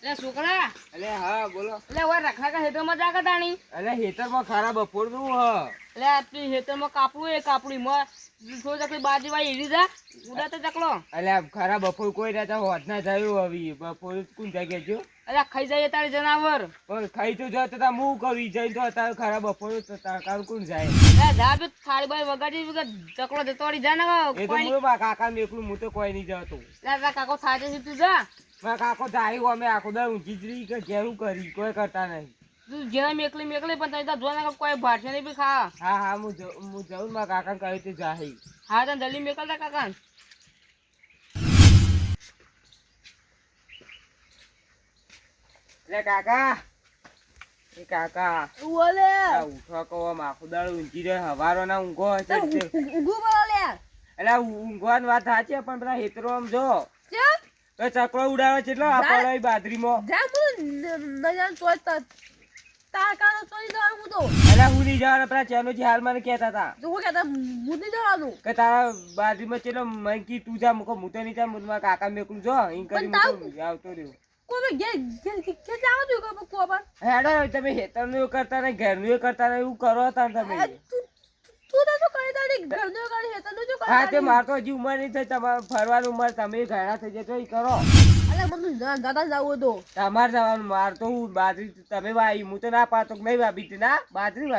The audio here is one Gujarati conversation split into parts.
એટલે છોકરા અલે હા બોલો. એટલે ઓય રખા કા હેતરમાં જાગા તાણી અલે હેતરમાં ખરા બપોરનું હ. એટલે આપણી હેતરમાં કાપડું એ કાપડીમાં થોડી તકલી બાજી વાળી હીરી જા ઉડાતે ચકલો અલે ખરા બપોર કોઈ રહેતા હોત ના થયું હવે બપોર કોણ જગ્યા જો. એટલે ખાઈ જાય તારે જનાવર પણ ખાઈ તો જો તો હું કરી જઈ તો તારે ખરા બપોર તો તારું કોણ જાય. એટલે જા બે થાળી બાઈ વગાડી ચકલો જતો વળી જા ને એ તો હું મારા કાકા ને એકલું હું તો કોઈ નહીં જતો. એટલે કાકો થાજે છે તું જા મારા કાકો જાય અમે આખો દર ઊંચી જ રહી કે ઘેરું કરી કોઈ કરતા નહીં. તું જેના મેકલી પણ તઈ જો ને કોઈ ભાઠે નહીં બી ખા. હા હા હું જઉં મારા કાકા કહ્યું તે જાય. હા તને જલ્દી મેકલતા કાકા એટલે કાકા એ કાકા બોલે ઉઠવા કહો આખો દાડો ઊંચી રહે હવારો ના ઊંઘો હશે ઊંઘું બોલો લે એટલે ઊંઘવાની વાત સાચી પણ પેલા હેતરો આમ જો ચમ તો ચકલો ઉડાવે છે એટલો આપણે બાદરીમાં તાકાનો ચોરી જવાનું હું તો એટલે હું નહીં જવાનું પેલા ચેનોજી હાલ મને કહેતા હતા તું કહેતા હું નહીં જવાનું કે તારા બાજરીમાં ચેલો મંકી તું જા મૂકો હું તો નહીં જા મારા કાકા મેકલું જો અહીં કરી મૂકો આવતો રહ્યો કોઈ ઘેર જાવ તું કે કોબર હેડો તમે હેતરનું કરતા નહીં ઘરનું કરતા નહીં એવું કરો તાર તમે તું તો કરી તારી ઘરનો કરી હેતનો જો હા તે માર તો હજી ઉંમર નહીં થઈ તમારે ફરવાની ઉંમર તમે ઘણા થઈ જતો એ કરો. અલે મને દાદા જાવ તો તમારે જવાનું માર તો હું બાજરી તમે વાઈ હું તો ના પાતો નહીં વાબી તે ના બાજરી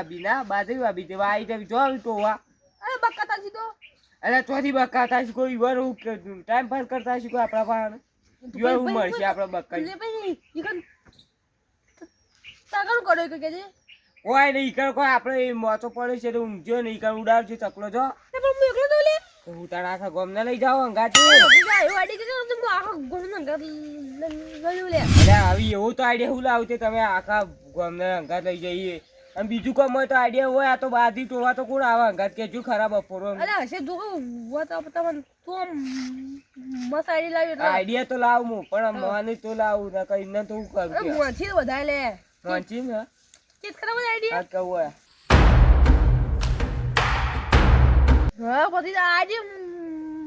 વાબી તે વાઈ જવી જો તો વા અરે બક્કા તાજી તો અરે ચોથી બક્કા થાય કોઈ વાર હું ટાઈમ પાસ કરતા હશે કોઈ આપણા પાસે યુવા ઉંમર છે આપણા બક્કા લે ભાઈ ઈકન તાગણ કરો કે જે કોઈ નહીં કર કોઈ આપણે મોચો પડે છે તો ઊંઘ્યો નહીં કર ઉડાવ છે ચકલો જો પણ હું એકલો તો લે તો હું તારા આખા ગામ ના લઈ જાવ અંગાથી આયો વાડી કે હું આખો ગોળ ન ગયું લે અરે આવી એવું તો આઈડિયા હું લાવતે તમે આખા ગામ ને અંગાત લઈ જઈએ અને બીજું કામ હોય તો આઈડિયા હોય આ તો બાજી ટોવા તો કોણ આવે અંગાત કે જો ખરાબ બપોરો અરે હશે જો વતા તમને તું મસ્ત આઈડિયા લાવ્યો એટલે આઈડિયા તો લાવ હું પણ મને તો લાવું ના કઈ ન તો હું કરું કે મોથી વધારે લે વાંચી ને કેત ખરાબ આઈડિયા આ કહું હા પછી આઈડિયા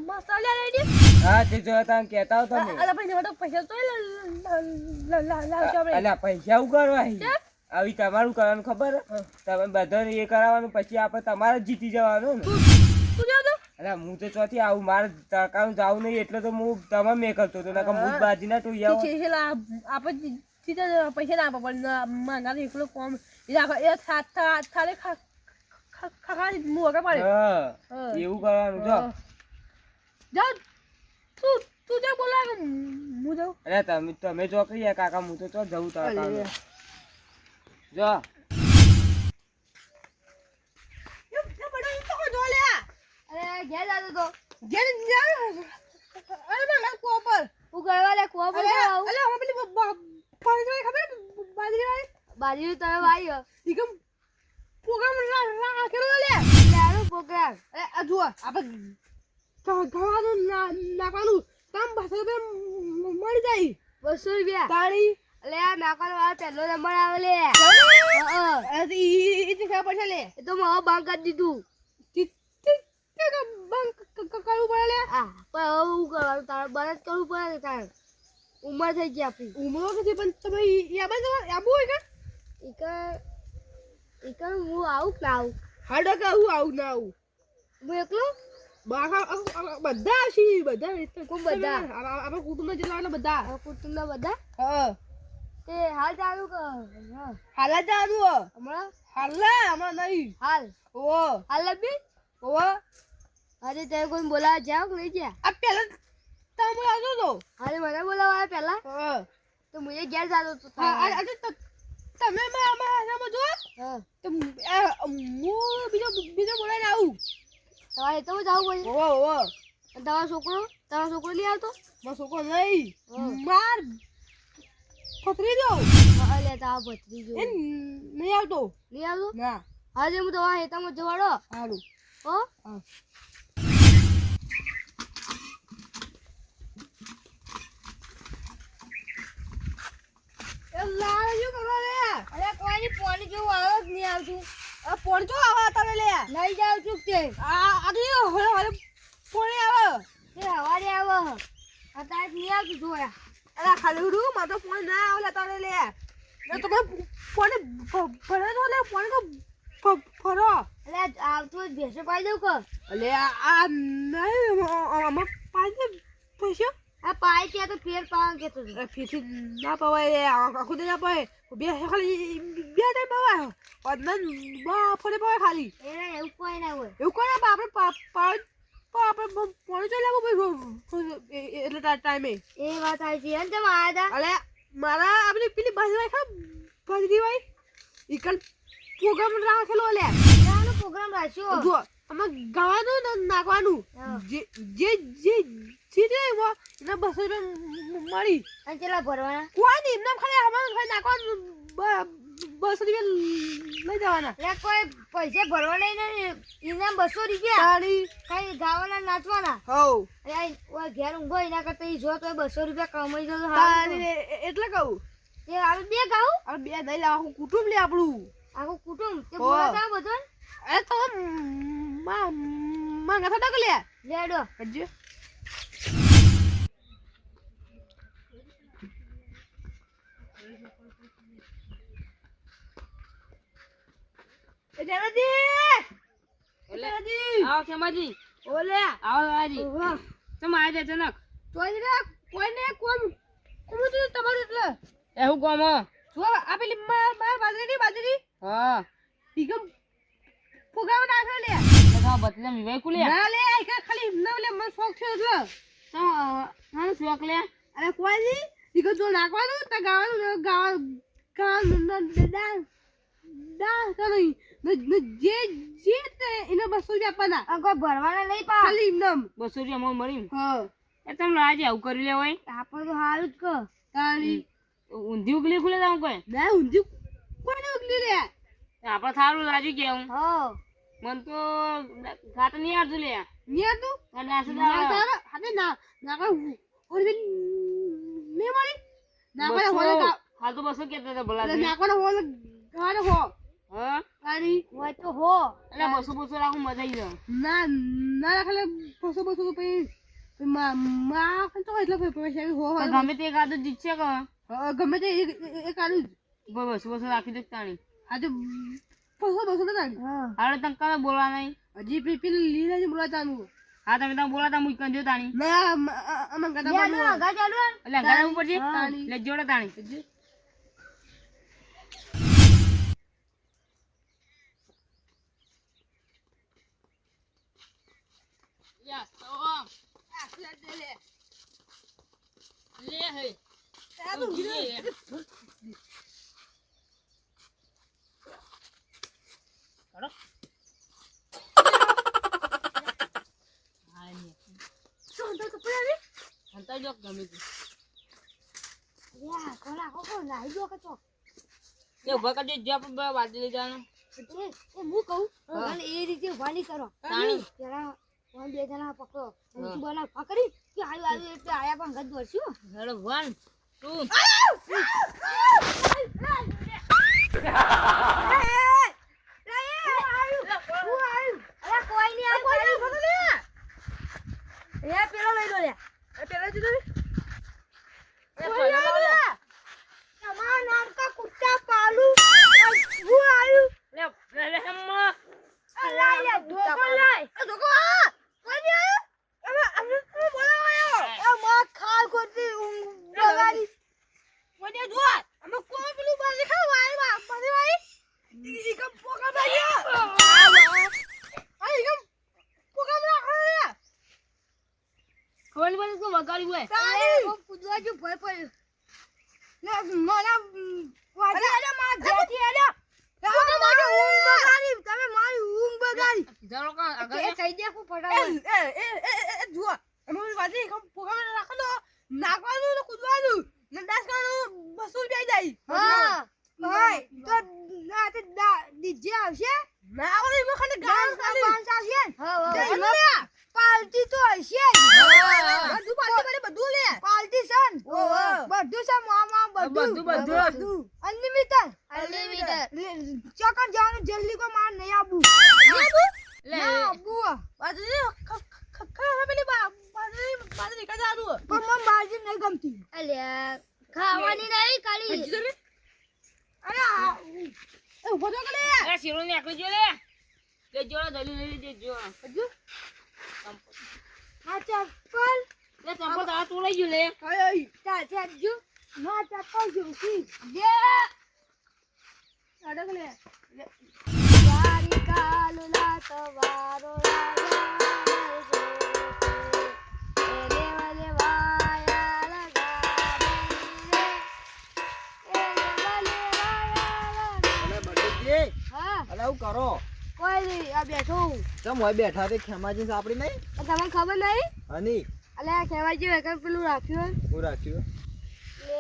મસ્ત આઈડિયા હા તે જો તા કહેતા હો તમે અલા ભાઈ ને પૈસા તો લાવ આપણે અલા પૈસા હું કરવા આવી તમારું કરવાનું ખબર તમે બધાને એ કરાવવાનું પછી આપણે તમારે જ જીતી જવાનું ને તું જાવ તો અરે હું તો ચોથી આવું મારે તડકાનું જાવું નહીં એટલે તો હું તમે મેં કરતો હતો ના હું બાજી ના તું આવો છે આપણે સીધા પૈસા ના આપવા પણ મારા એકલો કોમ એ થાલે ખા મોગા પડે હા એવું કરવાનું જો જા તું જા બોલા હું જાઉં અરે તમે જો કહીએ કાકા હું તો ચો જવું તડકાનું જો અરે ઘેર જાતો તો ઘેર અરે મારા કોપર હું ગયવા લે કોપર અરે હું પેલી બાજરી ખબર બાજરી તો વાઈ ઈકમ પ્રોગ્રામ રાખેલો લે લેરો પ્રોગ્રામ અરે આ જુઓ આપણે ગવાનું નાખવાનું કામ 200 રૂપિયા મળી જાય 200 રૂપિયા તાળી અલે આ નાખવાનો વાળો પહેલો નંબર આવે લે હા ઈ ખબર પડશે લે એ તો મારો બંધ કરી દીધું બંધ કરવું પડે લે હા પણ હું કરવાનું તારે બંધ કરવું પડે તારે ઉંમર થઈ ગઈ આપણી ઉંમર નથી પણ તમે આબુ હોય કે ઈકર હું આવું ના આવું હાડો કે હું આવું ના આવું હું એકલો બધા આવશે બધા કોણ બધા આપણા કુટુંબના જેટલા બધા કુટુંબના બધા હા તે હાલ ચાલુ કર હાલ ચાલુ હમણાં હમણાં નહીં હાલ ઓ હાલ બી ઓ અરે તે કોઈ બોલાવા જાવ કે નહીં જા આ પહેલા તમે બોલાવજો તો અરે મને બોલાવા પહેલા હા તો મુજે ઘેર જાતો તો તમે આમાં જો હા તો હું બીજો બોલાઈને આવું તમારે તો જાવું પડે ઓ તમારો છોકરો નહીં આવતો મારો છોકરો નહીં માર ભત્રીજો અલે તા ભત્રીજો એ નહીં આવતો ના આજે હું તમારા હેતામાં જવાડો હારું હો હા એ લાજો કરવા લે અરે કોઈ પાણી જેવું આવે જ નહીં આવતું આ પાણી જો આવે તમે લે લઈ જાવ ચૂક તે આ તો હવે પાણી આવે એ હવારે આવે આ તાર નહીં આવતું જોયા અરે ખાલી ઉડું માં તો ફોન ના આવલે તારે લે ને તમે ફોન ફરે તો લે ફોન કો ફરો અલે આવતો બેસે પાઈ દઉં કો અલે આ નહીં આમાં પાઈ પૈસા આ પાઈ કે તો ફેર પાવા કે તો ફેર ના પવાય આખું દે ના પવાય બે ખાલી બે ટાઈમ પવાય પદન બા ફરે પવાય ખાલી એને એવું કોઈ ના હોય એવું કોઈ ના આપણે આપણે ફોન ચલાવો એટલે ટાઈમે એ વાત આવી છે ને તમે આયા હતા અલે મારા આપણી પેલી બાજુ ખા બાજરી ભાઈ ઈકલ પ્રોગ્રામ રાખેલો લે આનો પ્રોગ્રામ રાખ્યો જો અમે ગાવાનું ને નાખવાનું જે જે જે સીધે એના 200 રૂપિયા મળી અને કેટલા ભરવાના કોઈ નહીં એમને ખાલી અમારું ખાલી નાખવાનું 200 રૂપિયા લઈ જવાના લે કોઈ પૈસા ભરવાના નહીં ઇનામ 200 રૂપિયા કઈ ગાવાના નાચવાના હો અરે ઓય ઘેર ઊંઘો એના કરતા ઈ જો તો 200 રૂપિયા કમાઈ જતો હારું એટલે કહું એ આપણે બે ગાઉં આપણે બે નહીં આખું કુટુંબ લે આપણું આખું કુટુંબ તે બોલાતા બધું એ તો માં ગાથા ડાક લે લેડો કરજો એ જરાજી આવો કેમાજી ઓલે આવો આજી તમે આજ અચાનક તોય રે કોઈને કોમ તો તમારું એટલે એવું કોમ જો આ પેલી માર બાજરી હા ઈગમ પ્રોગ્રામ નાખો લે બધા બતલે મીવાઈ કુલે ના લે આ ખાલી ન લે મને શોખ છે એટલે હા શોખ લે અરે કોઈ ની ઈગમ જો નાખવાનું તો ગાવાનું ડાન્સ કરી જે જે તે એને 200 રૂપિયા આપવાના આ કોઈ ભરવાના નહીં પા ખાલી એમનેમ 200 રૂપિયા મોં મળી હા એ તમે આજે આવું કરી લે હોય આપણે તો હારું જ ક તારી ઊંધી ઉગલી ખુલે જાવ કોઈ ના ઊંધી કોને ઉગલી લે આપણે થારું લાજી કેવું હા મન તો ઘાટ નહીં આવતું લે નહીં આવતું અને આસુદા હાતે ના કા ઓરી મે મળી ના કા હોલે હાલ તો 200 કેતા હતા ભલા ના કા હોલે ગાડો હો હા તારી હોય તો હો એટલે 200 રાખું મજા આવી જાય ના ના રાખલે 200 રૂપિયા માં તો એટલે પૈસા હો ગમે તે કાદો જીતશે કે ગમે તે એક આલુ 200 રાખી દે તાણી આજે 200 તાણી હા તંકા બોલવા નહીં હજી પેલી લીલા જ બોલાતાનું હા તમે બોલાતા મુઈ કંજો તાણી ના અમે ગાતા બોલો ગા ચાલુ એટલે ગાતા ઉપર છે તાણી લે જોડે તાણી યા તો લે હે તારું ગીરે કરો આની સોંતો તો પડે હંતા જો ગમે છે યા કોલા કોકો નાઈ જો કે તો એ ઉભા કરી દે જે વાજી લઈ જવાનું એ હું કહું અને એ રીતે વાલી કરો તાણી જરા કોણ બે જણા પકડો તું બના પકડી કે આયુ એટલે આયા પણ ગદ દોરશું હેડો 1 કોણ બોલે તો વગાડી હોય તારી ઓ પૂજવા જો ભય પડ્યો લે મને વાજી આલે માં જેથી આલે તમે મારી ઊંઘ બગાડી તમે મારી ઊંઘ બગાડી જાણો કા આગળ એ કહી દે કો પડાવે એ જુઓ અમે વાજી પ્રોગ્રામ રાખો તો નાખવાનું તો કૂદવાનું ને ડાન્સ કરવાનું 200 રૂપિયા જાય હા ભાઈ તો ના તે ડીજે આવશે ના ઓલી મે ખાલી ગાન ખાલી આવશે હા પાર્ટી તો હશે બધું પાર્ટી બધું લે પાર્ટી સન બધું છે મામા બધું અનલિમિટેડ ચોકન જવાનું જલ્દી કો માર નહીં આબુ લે આબુ બાજુ પેલી બાજુ કા જાનું પણ મમ બાજુ નહીં ગમતી અલ્યા ખાવાની નહીં ખાલી અરે એ ઉભો તો કરે એ શીરો ને આકલી જો લે જોડો દલી લઈ દેજો હજુ આ ચપ્પલ લે ચંપલ આ તોડાઈ ગયું લે અય તા હજુ ના ચપ્પલ જોતી દે અડક લે યારી કાલુલા તવારો કરો કોઈ નહીં આ બેઠું ચમ હોય બેઠા તે ખેમાજી સાપડી નહીં તમને ખબર નહીં હની અલ્યા કહેવાય છે કે પેલું રાખ્યું હું રાખ્યું લે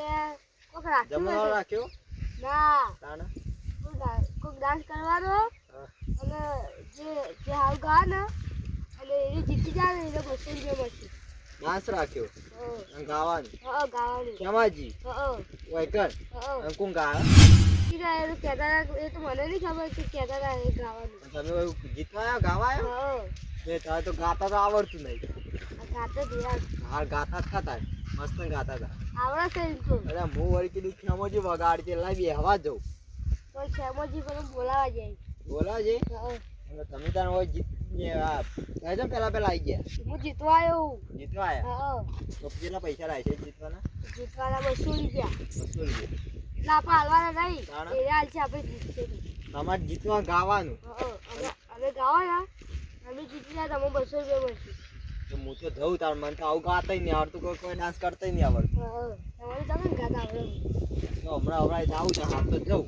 કોક રાખ્યું જમવાનો રાખ્યો ના તાણા કોક ડાન્સ કરવાનો હા. અને જે હાવ ગા ને અને એ જીતી જાય ને એને 200 રૂપિયા મળશે ડાન્સ રાખ્યો અને ગાવાનું હા ગાવાનું ખેમાજી હા વૈકર હા અને કોણ ગાય કીધા એ કહેતા એ તો મને નહીં ખબર કે કહેતા હતા એ ગાવાનું તમે જીતવા આવ્યા ગાવા આવ્યો હા બે તારે તો ગાતા તો આવડતું નહીં આ ગાતે દિયા હાર ગાતા જ થતા મસ્ત ગાતા હતા આવડે છે એમ તો અરે હું વળી કીધું ખેમોજી વગાડતી લાવી હવા જવું પણ શ્યામોજી પણ બોલાવા જાય બોલા છે હા અને તમે તાર હોય જીત પેલા આવી ગયા હું જીતવા આવ્યો જીતવા આવ્યા હા તો કેટલા પૈસા લાવે છે જીતવાના જીતવાના 200 રૂપિયા 200 રૂપિયા ના આપણે હાલવાના નહીં તાણા? એ હાલ છે આપણે જીતશે તમારે જીતવા ગાવાનું અમે ગાવાના અમે જીતી જાય તમે 200 રૂપિયા મળશે તો હું તો જઉં તાર મને તો આવું ગાતા નહીં આવડતું કોઈ ડાન્સ કરતા નહીં આવડતું તમારે તમે ગાતા આવડે તો હમણાં જાઉં છે હાથ તો જવું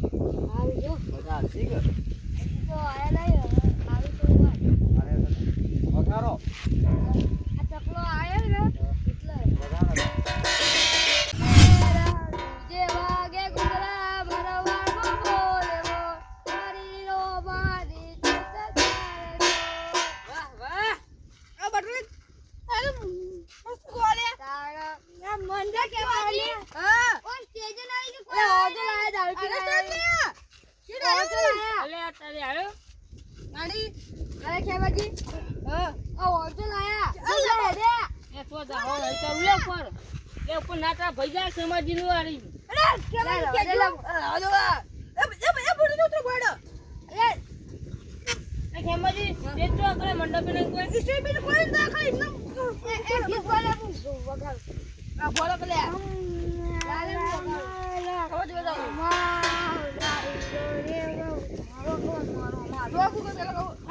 આવી જો બધા ઠીક હજી તો આયા નહીં આવી તો વાત. વગાડો આ ચકલો આયો ને એટલે વગાડો જે વાગે ગુંદરા ભરવામાં બોલેવો મારી રો મારી વાહ વાહ આ બટરી અરે મસ્ત ગોલે તારા ના મંદે કેવાની હા ઓન સ્ટેજ ના આવી કોઈ ઓજો લાયા દારૂ પી રહ્યા કે ઓજો લાયા અલે આ તારે આવ્યો ગાડી અરે ખેવાજી હા આ ઓજો લાયા અલે દે એ તો જા હો એ તો લે ઉપર લે ઉપર નાટા ભઈજા સમાજી નું આરી અરે ખેવાજી કે ઓજો એ બોડી નો તો ગોડો અરે એ ખેમાજી દેજો કરે મંડપે નહીં કોઈ ઇસ્ટ્રી બી કોઈ ના ખાઈ ન એ ગીત બોલે વગાડ આ બોલો કે લે લાલે વગાડ ખબર જો જાવ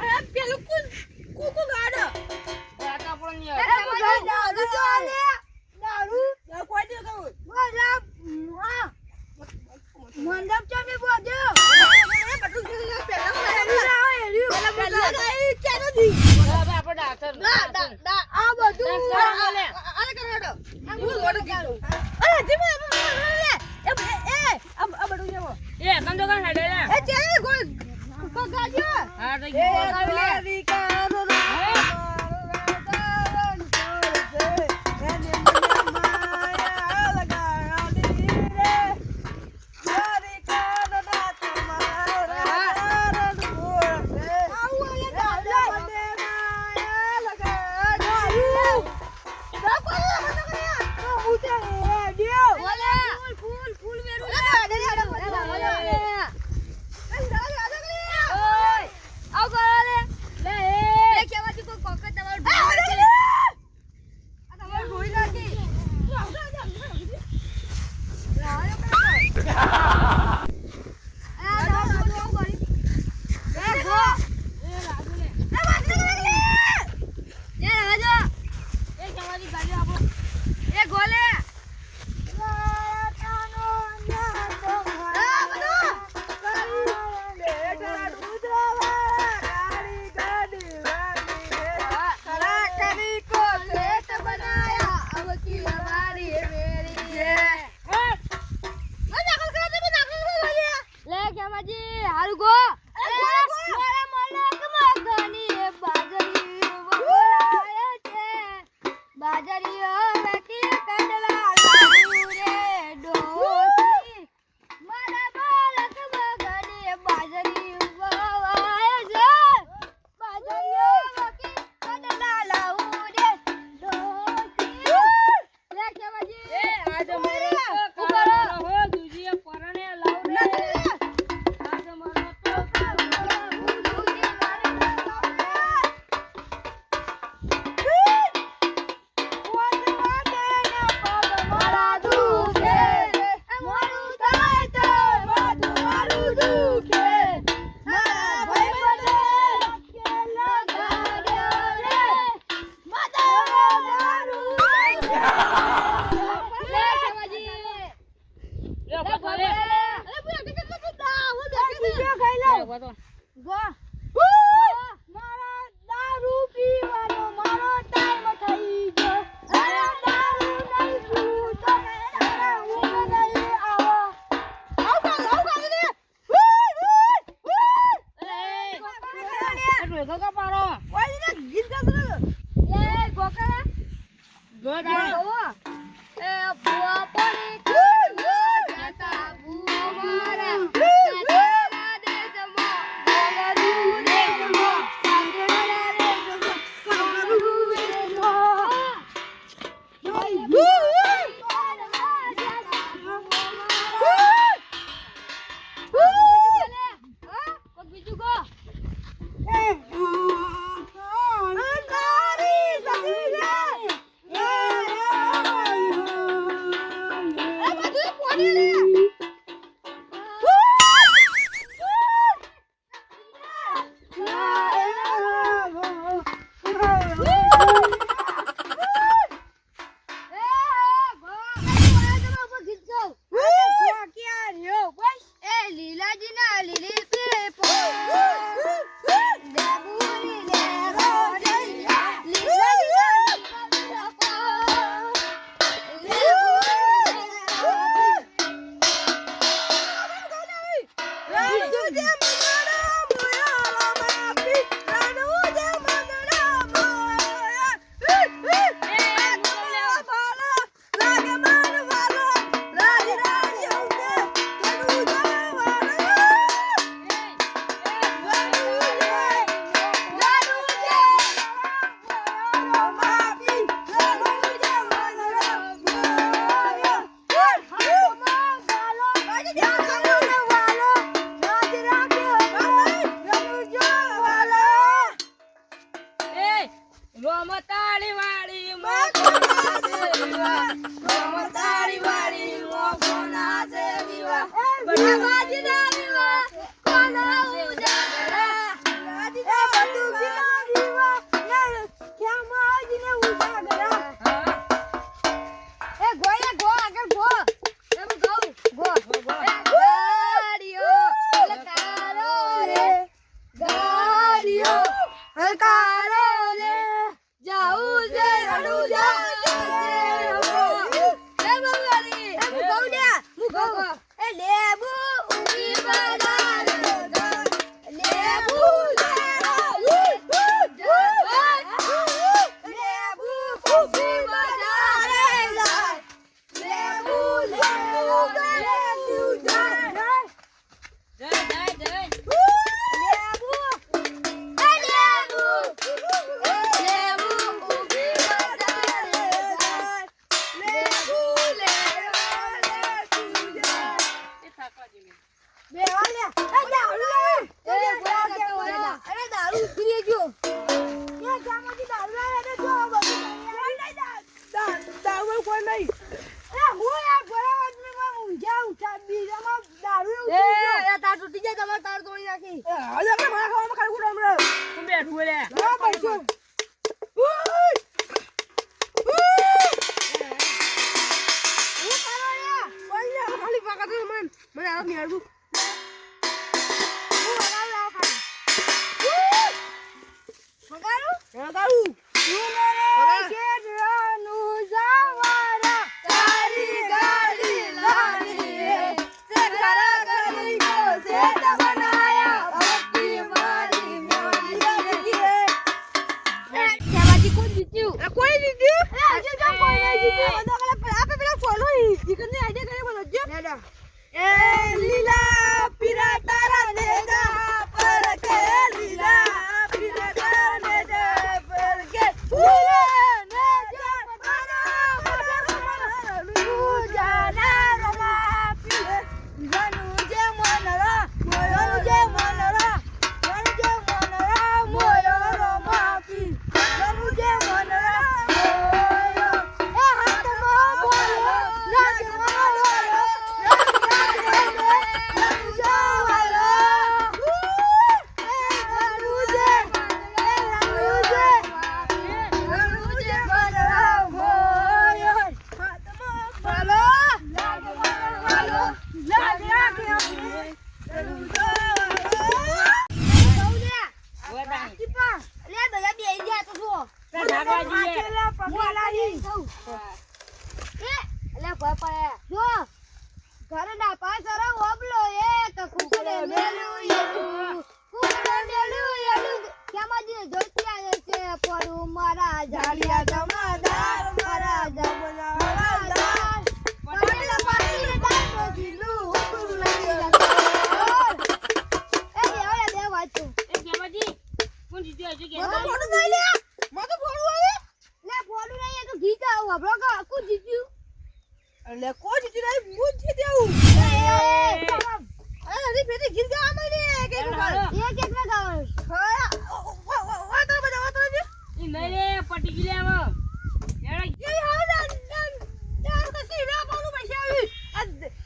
અરે પેલું કુકુ ગાડો ગાતા પણ નહીં દારૂ કોઈ દે કહું બોલા મંડપ ચામે બોજો આપણે ડાક્ટર આ બધું લે અરે કરડો આ હું ગોડો ગીતો અરે જીમે એ આ બધું જેવો એ કંદો કણ હેડે લે એ ચેલે કોઈ પગાજો હા તો ગીત લે આવ કરો લે લે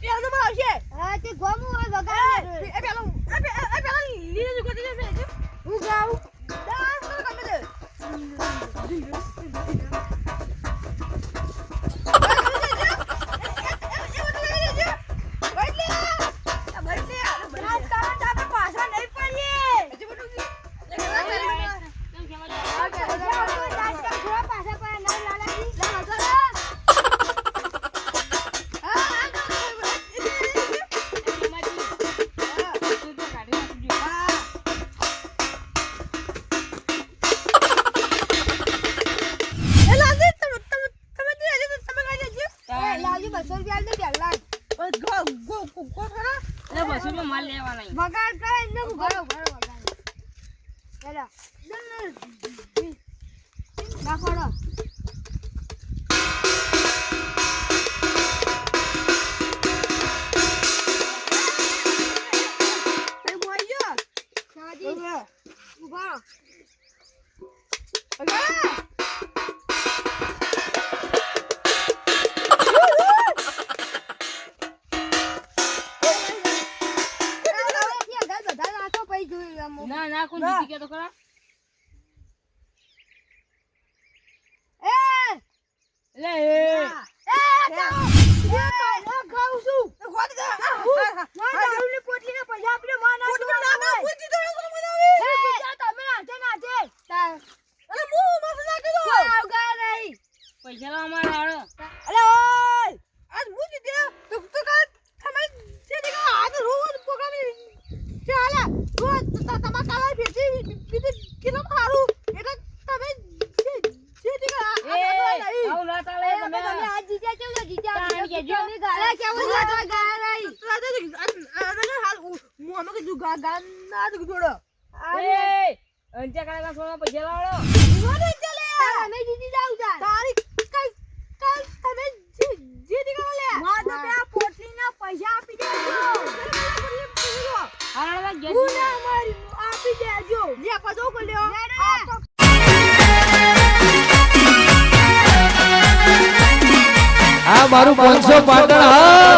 એ 200 રૂપિયા આલ દે પહેલા. એટલે 200 રૂપિયા માલ લેવાના ઈ. વગાડ કરે એમને ભરો વગાડ. હેલો. ના ફોડો. શાદી. ઉભા. ના ના કોઈ જીતી ગયા તો ખરા એટલે પૈસા લાવ અમારા હાલો આવું ના ચાલે તમે અંચા કાળા સોના પૈસા લાવડો આ મારું 500 પાટણ હા